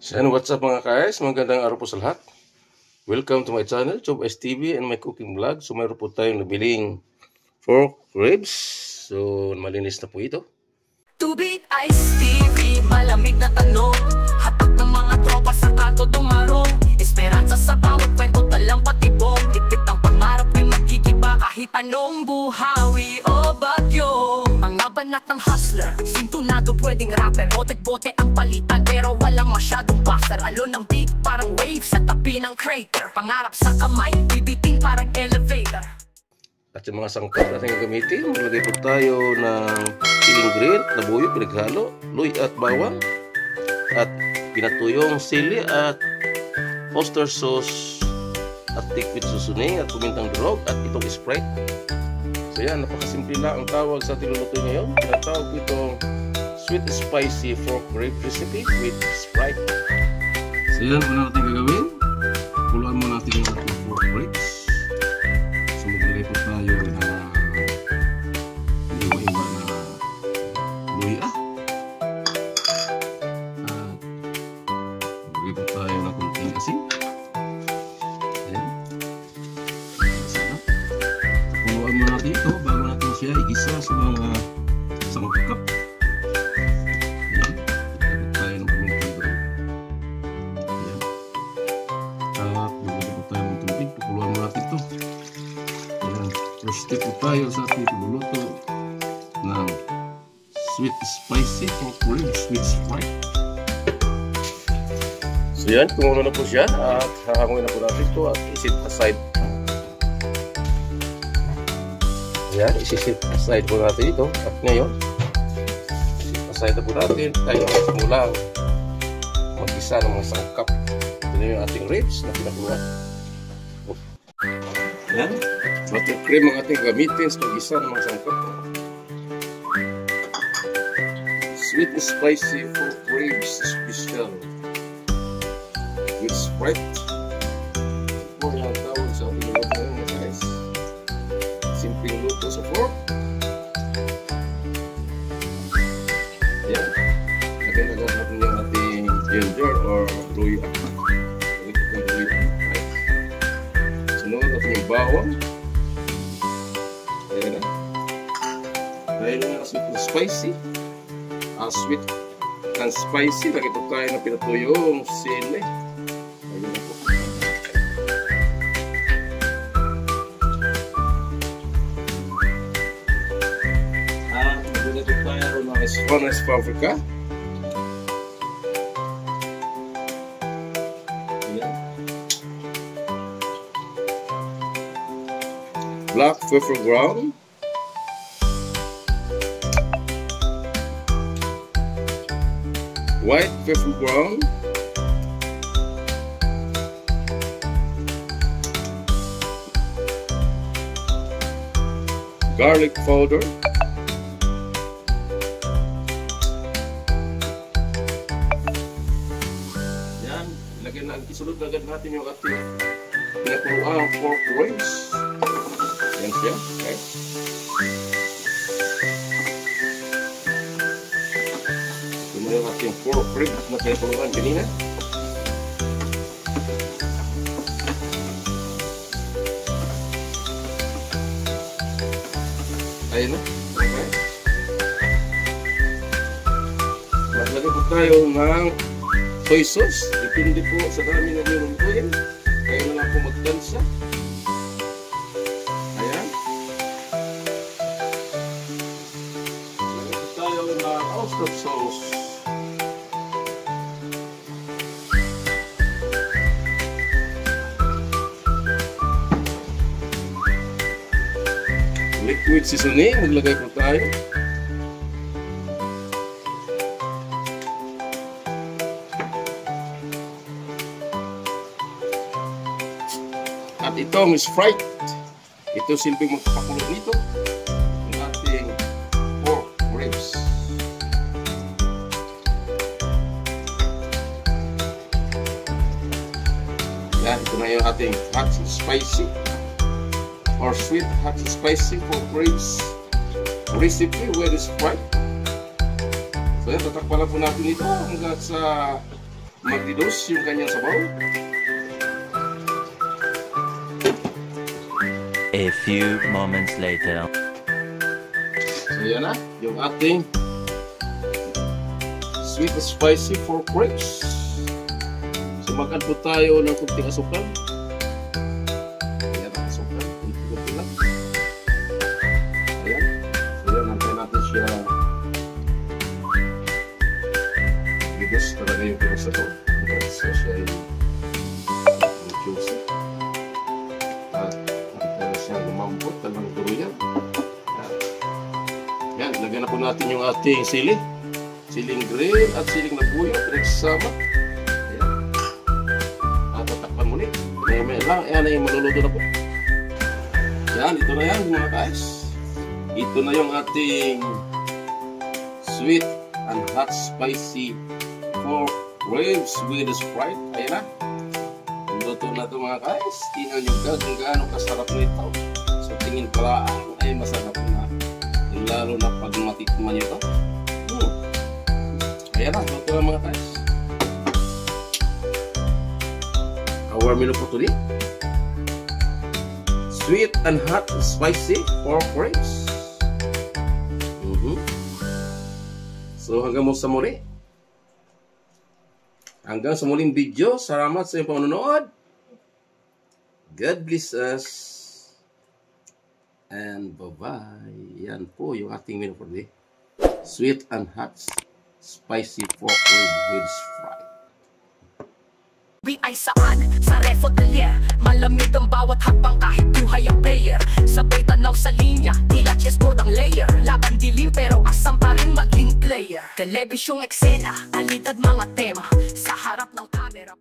So, what's up mga guys? Magandang araw po sa lahat. Welcome to my channel, Chob Ice TV and my cooking vlog. So, mayroon po tayong nabiling pork ribs. So, malinis na po ito. Tubig Ice TV, malamig na tanong. Hatak ng mga tropa sa kanto dumarong. Esperanza sa bawat kwento, talang patibong. Tipit ang pangarap ay magkikiba kahit anong buhawi o bagyo. Mga banat ng hustler, sintunado pwedeng rapper. Bote-bote ang palitan pero walang masyadong buster. Alon ng beat parang wave sa tabi ng crater. Pangarap sa kamay, bibiting parang elevator. At yung mga sangkap natin gagamitin, maglagay po tayo ng ingredient na buyo, pinaghalo, luy at bawang, at pinatuyong sili at oyster sauce at liquid seasoning at pamintang durog at itong Sprite. So yan, napakasimple lang ang tawag sa tinuluto ngayon. Tinatawag ko itong sweet spicy pork rib recipe with Sprite. So yan, una natin gagawin, kuluan mo natin yung ating pork ribs. So maglagay po tayo na iwa-iwa na luya. At maglagay po tayo na kunting asin. Ayan. Sarap. Kuluan mo natin ito bago natin siya igisa sa mga sangkap. Ayan. Maglagay po tayo ng pamintang durog. Ayan. At maglagay po tayo ng tubig. Kuluan mo natin ito. First step po tayo sa ating pagluluto ng sweet spicy pork ribs with Sprite. So yan, kumulo na po siya at hahanguin na po natin ito at isit aside. Yan, isisit aside po natin ito at ngayon isit aside na po natin tayo simulang mag-isa ng mga sangkap. Ito na yung ating ribs na pinakuluan. Yan. Buttercream ang ating gamitin sa pag-isa ng mga sangkap. Sweet and spicy pork ribs special with Sprite. Ito po yung tawag sa ating luto ngayon mga guys. Simpleng luto sa pork. Yan. Lagyan natin yung ating ginger or luya. Sunod natin yung bawang. Ayan na. Dahil na sweet and spicy. Sweet and spicy. Lagi po tayo na pinatuyong sili. Ayan na po. Magulat po tayo ng Spanish paprika. Ayan. Black pepper ground. White pepper ground. Garlic powder. Yan, lagyan na, isulod na agad natin yung ating pinakuluang pork ribs. Yan siya, okay. Ito yung ating pork ribs na pinakuluan kanina. Ayun na, okay. Maglagay po tayo ng soy sauce. Depende po sa dami na nilulutuin. Kaya na lang po magdansa. Ayan. Lagay po tayo ng oyster sauce. Liquid seasoning, maglagay po tayo. At itong Sprite, ito silbing magpapakulo nito ng ating pork ribs. Yan, ito na yung ating hot and spicy or sweet hot and spicy pork ribs recipe with Sprite. So yan, tatakpan po natin ito hanggang sa magdidos yung kanyang sabaw. A few moments later. So yan na, yung ating sweet and spicy pork ribs. So mag-add po tayo ng kunting asukal. Ayan ang asukal, kunti lang. Ayan, so yan, nantayin natin siya. Bigas talaga yung pinusa to. So siya yung juicy. At nantayin siya lumambot, talagang duro yan. Yan, lagyan na po natin yung ating sili. Siling green at siling na buyo, pinagsasama. Ayan. At tatakpan muli. May lang, ayan na yung maluluto na po. Yan, ito na yan mga guys. Ito na yung ating sweet and hot spicy pork ribs with Sprite. Ayan na. Luto na ito mga guys. Tingnan nyo kung gaano kasarap nito. So tingin pala ay masarap na. Lalo na pag matikman nyo ito. Ayan na, luto na mga guys. Our menu for today: sweet and hot spicy pork ribs. So hanggang sa muli. Hanggang sa muling video. Salamat sa iyong panonood. God bless us. And bye-bye. Yan po yung ating menu for today. Sweet and hot spicy pork ribs with Sprite. We ay saan? Sa Ref Hotelier. Malamig ang bawat hakbang kahit buhay ang player. Sabay tanaw sa linya, tila chessboard ang layer. Laban dilim pero asam pa rin maging player. Telebisyong eksena, alidad mga tema. Sa harap ng camera.